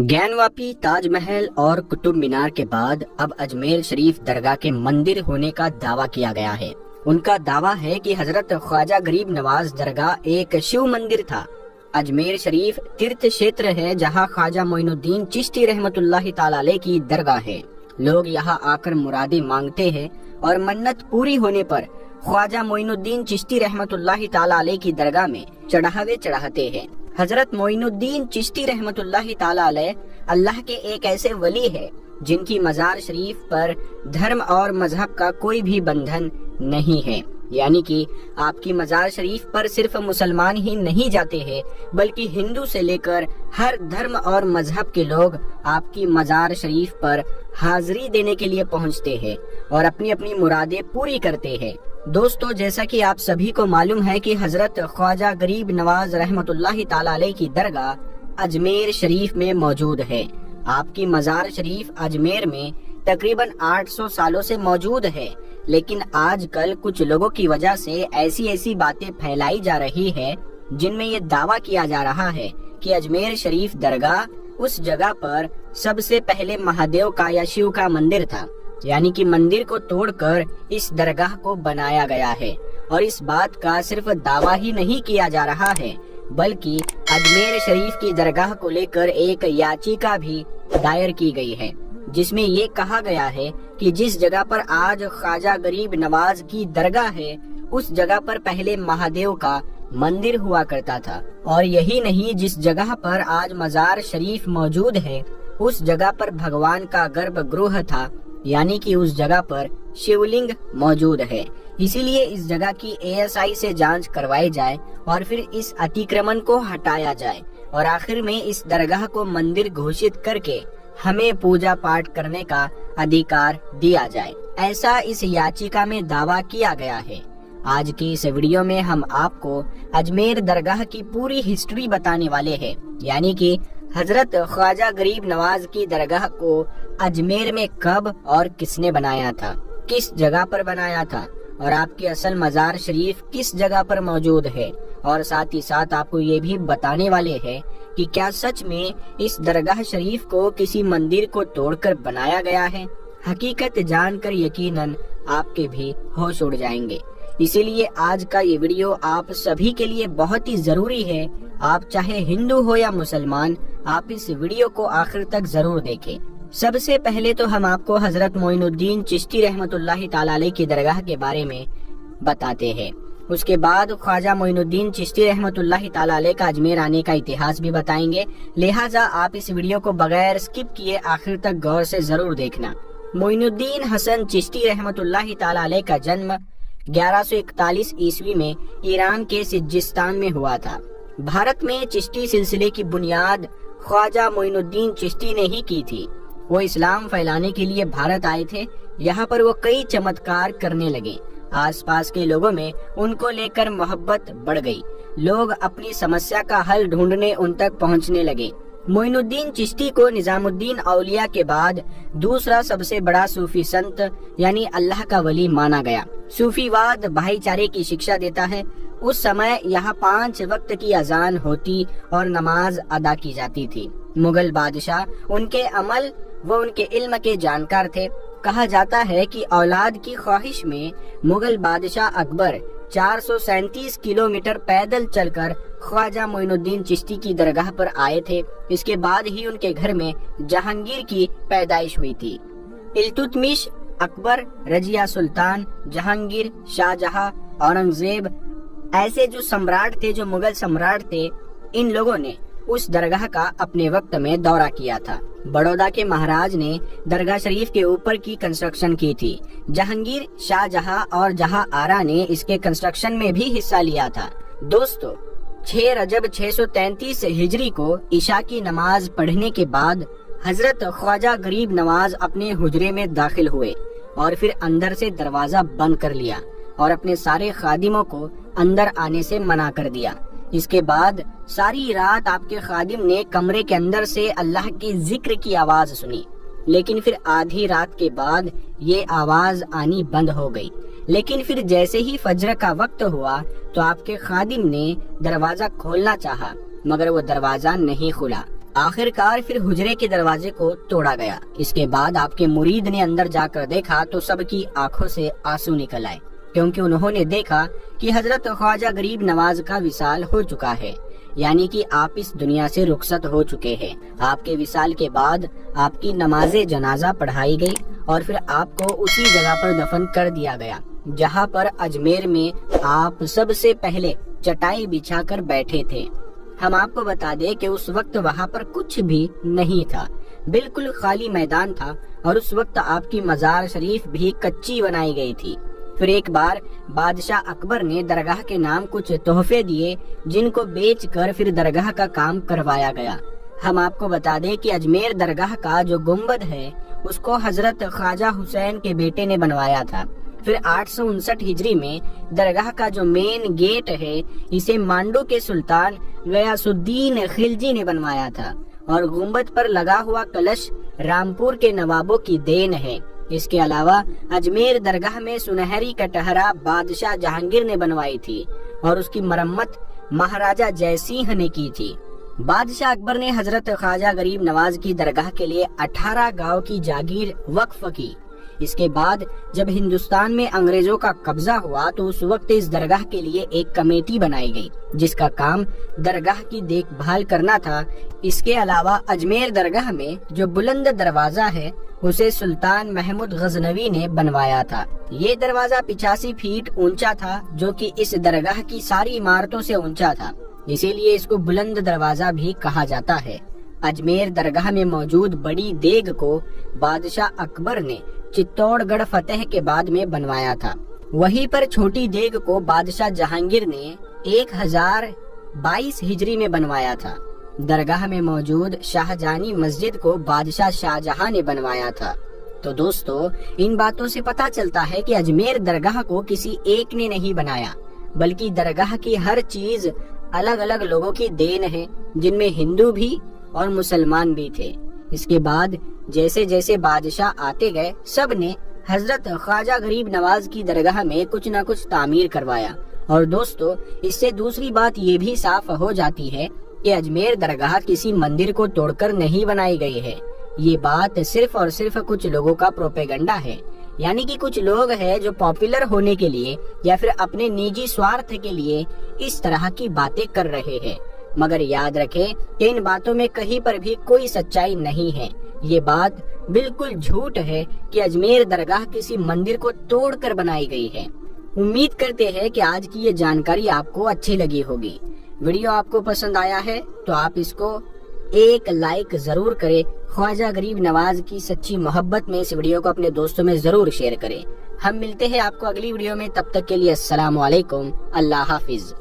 ज्ञानवापी, ताज महल और कुतुब मीनार के बाद अब अजमेर शरीफ दरगाह के मंदिर होने का दावा किया गया है। उनका दावा है कि हजरत ख्वाजा गरीब नवाज दरगाह एक शिव मंदिर था। अजमेर शरीफ तीर्थ क्षेत्र है जहां ख्वाजा मोइनुद्दीन चिश्ती रहमतुल्लाहि ताला अलैह की दरगाह है। लोग यहां आकर मुरादें मांगते हैं और मन्नत पूरी होने पर ख्वाजा मोइनुद्दीन चिश्ती रहमतुल्लाहि ताला अलैह की दरगाह में चढ़ावे चढ़ाते हैं। हजरत मोइनुद्दीन चिश्ती रहमतुल्लाहि ताला अलैह अल्लाह के एक ऐसे वली है जिनकी मजार शरीफ पर धर्म और मजहब का कोई भी बंधन नहीं है, यानी कि आपकी मजार शरीफ पर सिर्फ मुसलमान ही नहीं जाते हैं बल्कि हिंदू से लेकर हर धर्म और मजहब के लोग आपकी मजार शरीफ पर हाजिरी देने के लिए पहुंचते हैं और अपनी अपनी मुरादें पूरी करते हैं। दोस्तों, जैसा कि आप सभी को मालूम है कि हजरत ख्वाजा गरीब नवाज रहमतुल्लाहि ताला अलैह की दरगाह अजमेर शरीफ में मौजूद है। आपकी मजार शरीफ अजमेर में तकरीबन 800 सालों से मौजूद है, लेकिन आजकल कुछ लोगों की वजह से ऐसी बातें फैलाई जा रही है जिनमें ये दावा किया जा रहा है कि अजमेर शरीफ दरगाह उस जगह पर सबसे पहले महादेव का या शिव का मंदिर था, यानी कि मंदिर को तोड़कर इस दरगाह को बनाया गया है। और इस बात का सिर्फ दावा ही नहीं किया जा रहा है बल्कि अजमेर शरीफ की दरगाह को लेकर एक याचिका भी दायर की गई है, जिसमें ये कहा गया है कि जिस जगह पर आज ख्वाजा गरीब नवाज की दरगाह है उस जगह पर पहले महादेव का मंदिर हुआ करता था। और यही नहीं, जिस जगह पर आज मजार शरीफ मौजूद है उस जगह पर भगवान का गर्भगृह था, यानी कि उस जगह पर शिवलिंग मौजूद है। इसीलिए इस जगह की ASI से जांच करवाई जाए और फिर इस अतिक्रमण को हटाया जाए और आखिर में इस दरगाह को मंदिर घोषित करके हमें पूजा पाठ करने का अधिकार दिया जाए, ऐसा इस याचिका में दावा किया गया है। आज की इस वीडियो में हम आपको अजमेर दरगाह की पूरी हिस्ट्री बताने वाले हैं, यानी कि हजरत ख्वाजा गरीब नवाज की दरगाह को अजमेर में कब और किसने बनाया था, किस जगह पर बनाया था और आपकी असल मजार शरीफ किस जगह पर मौजूद है। और साथ ही साथ आपको ये भी बताने वाले हैं कि क्या सच में इस दरगाह शरीफ को किसी मंदिर को तोड़कर बनाया गया है। हकीकत जानकर यकीनन आपके भी होश उड़ जाएंगे। इसीलिए आज का ये वीडियो आप सभी के लिए बहुत ही जरूरी है। आप चाहे हिंदू हो या मुसलमान, आप इस वीडियो को आखिर तक जरूर देखें। सबसे पहले तो हम आपको हजरत मोइनुद्दीन चिश्ती रहमतुल्लाहि ताला अलैह की दरगाह के बारे में बताते हैं। उसके बाद ख्वाजा मोइनुद्दीन चिश्ती रहमतुल्लाहि ताला अलैह का अजमेर आने का इतिहास भी बताएंगे, लिहाजा आप इस वीडियो को बगैर स्किप किए आखिर तक गौर से जरूर देखना। मोइनुद्दीन हसन चिश्ती रहमतुल्लाहि ताला अलैह का जन्म 1141 ईस्वी में ईरान के सिजिस्तान में हुआ था। भारत में चिश्ती सिलसिले की बुनियाद ख्वाजा मोइनुद्दीन चिश्ती ने ही की थी। वो इस्लाम फैलाने के लिए भारत आए थे। यहाँ पर वो कई चमत्कार करने लगे। आसपास के लोगों में उनको लेकर मोहब्बत बढ़ गई। लोग अपनी समस्या का हल ढूंढने उन तक पहुँचने लगे। मोइनुद्दीन चिश्ती को निजामुद्दीन औलिया के बाद दूसरा सबसे बड़ा सूफी संत यानी अल्लाह का वली माना गया। सूफीवाद भाईचारे की शिक्षा देता है। उस समय यहाँ 5 वक्त की अजान होती और नमाज अदा की जाती थी। मुगल बादशाह उनके अमल व उनके इल्म के जानकार थे। कहा जाता है कि औलाद की ख्वाहिश में मुगल बादशाह अकबर 437 किलोमीटर पैदल चलकर ख्वाजा मोइनुद्दीन चिश्ती की दरगाह पर आए थे। इसके बाद ही उनके घर में जहांगीर की पैदाइश हुई थी। इल्तुतमिश, अकबर, रजिया सुल्तान, जहांगीर, शाहजहां, औरंगजेब, ऐसे जो सम्राट थे, जो मुगल सम्राट थे, इन लोगों ने उस दरगाह का अपने वक्त में दौरा किया था। बड़ौदा के महाराज ने दरगाह शरीफ के ऊपर की कंस्ट्रक्शन की थी। जहांगीर, शाहजहां और जहां आरा ने इसके कंस्ट्रक्शन में भी हिस्सा लिया था। दोस्तों, 6 रजब 633 हिजरी को ईशा की नमाज पढ़ने के बाद हजरत ख्वाजा गरीब नवाज अपने हुजरे में दाखिल हुए और फिर अंदर से दरवाजा बंद कर लिया और अपने सारे खादिमों को अंदर आने से मना कर दिया। इसके बाद सारी रात आपके खादिम ने कमरे के अंदर से अल्लाह के जिक्र की आवाज सुनी, लेकिन फिर आधी रात के बाद ये आवाज आनी बंद हो गई। लेकिन फिर जैसे ही फज्र का वक्त हुआ तो आपके खादिम ने दरवाजा खोलना चाहा मगर वो दरवाजा नहीं खुला। आखिरकार फिर हुजरे के दरवाजे को तोड़ा गया। इसके बाद आपके मुरीद ने अंदर जाकर देखा तो सबकी आंखों से आंसू निकल आए, क्योंकि उन्होंने देखा कि हजरत ख्वाजा गरीब नवाज का विसाल हो चुका है, यानी कि आप इस दुनिया से रुखसत हो चुके हैं। आपके विसाल के बाद आपकी नमाजे जनाजा पढ़ाई गई और फिर आपको उसी जगह पर दफन कर दिया गया जहां पर अजमेर में आप सबसे पहले चटाई बिछाकर बैठे थे। हम आपको बता दें कि उस वक्त वहां पर कुछ भी नहीं था, बिल्कुल खाली मैदान था और उस वक्त आपकी मजार शरीफ भी कच्ची बनाई गई थी। फिर एक बार बादशाह अकबर ने दरगाह के नाम कुछ तोहफे दिए, जिनको बेचकर फिर दरगाह का काम करवाया गया। हम आपको बता दें कि अजमेर दरगाह का जो गुम्बद है उसको हजरत ख्वाजा हुसैन के बेटे ने बनवाया था। फिर 859 हिजरी में दरगाह का जो मेन गेट है इसे मांडू के सुल्तान गयासुद्दीन खिलजी ने बनवाया था और गुम्बद पर लगा हुआ कलश रामपुर के नवाबों की देन है। इसके अलावा अजमेर दरगाह में सुनहरी कटहरा बादशाह जहांगीर ने बनवाई थी और उसकी मरम्मत महाराजा जयसिंह ने की थी। बादशाह अकबर ने हजरत ख्वाजा गरीब नवाज की दरगाह के लिए 18 गांव की जागीर वक्फ की। इसके बाद जब हिंदुस्तान में अंग्रेजों का कब्जा हुआ तो उस वक्त इस दरगाह के लिए एक कमेटी बनाई गई, जिसका काम दरगाह की देखभाल करना था। इसके अलावा अजमेर दरगाह में जो बुलंद दरवाजा है उसे सुल्तान महमूद गजनवी ने बनवाया था। ये दरवाजा 85 फीट ऊंचा था, जो कि इस दरगाह की सारी इमारतों से ऊंचा था, इसीलिए इसको बुलंद दरवाजा भी कहा जाता है। अजमेर दरगाह में मौजूद बड़ी देग को बादशाह अकबर ने चित्तौड़गढ़ फतेह के बाद में बनवाया था। वहीं पर छोटी देग को बादशाह जहांगीर ने 1022 हिजरी में बनवाया था। दरगाह में मौजूद शाहजहानी मस्जिद को बादशाह शाहजहां ने बनवाया था। तो दोस्तों, इन बातों से पता चलता है कि अजमेर दरगाह को किसी एक ने नहीं बनाया, बल्कि दरगाह की हर चीज अलग अलग लोगों की देन है, जिनमें हिंदू भी और मुसलमान भी थे। इसके बाद जैसे जैसे बादशाह आते गए, सब ने हजरत ख्वाजा गरीब नवाज की दरगाह में कुछ न कुछ तामीर करवाया। और दोस्तों, इससे दूसरी बात ये भी साफ हो जाती है कि अजमेर दरगाह किसी मंदिर को तोड़कर नहीं बनाई गई है। ये बात सिर्फ और सिर्फ कुछ लोगों का प्रोपेगेंडा है, यानी कि कुछ लोग हैं जो पॉपुलर होने के लिए या फिर अपने निजी स्वार्थ के लिए इस तरह की बातें कर रहे हैं। मगर याद रखें कि इन बातों में कहीं पर भी कोई सच्चाई नहीं है। ये बात बिल्कुल झूठ है कि अजमेर दरगाह किसी मंदिर को तोड़कर बनाई गई है। उम्मीद करते हैं कि आज की ये जानकारी आपको अच्छी लगी होगी। वीडियो आपको पसंद आया है तो आप इसको एक लाइक जरूर करें। ख्वाजा गरीब नवाज की सच्ची मोहब्बत में इस वीडियो को अपने दोस्तों में जरूर शेयर करें। हम मिलते हैं आपको अगली वीडियो में, तब तक के लिए अस्सलाम वालेकुम, अल्लाह हाफिज।